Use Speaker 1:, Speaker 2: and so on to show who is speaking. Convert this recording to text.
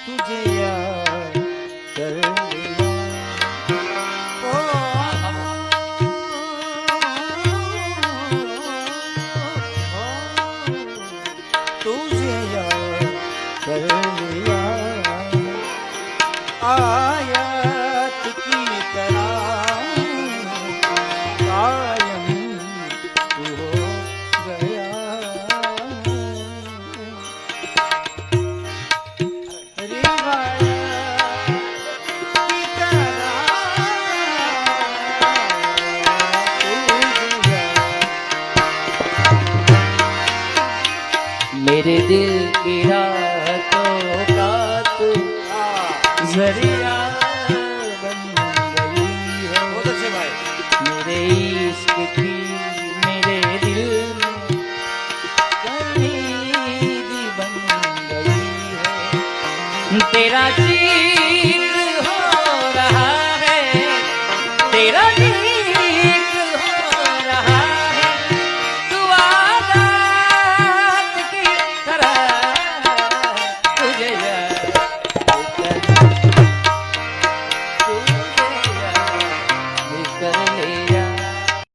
Speaker 1: तुझे याद कर लिया। तुझे याद कर लिया। आयत की तरह कायम तू हो गया। मेरे दिल की रातों का तू जरिया बन गई है। बहुत अच्छे भाई। मेरे इश्क की मेरे दिल में कलीदी बन गई है। तेरा जिक्र हो रहा है, तेरा जिक्र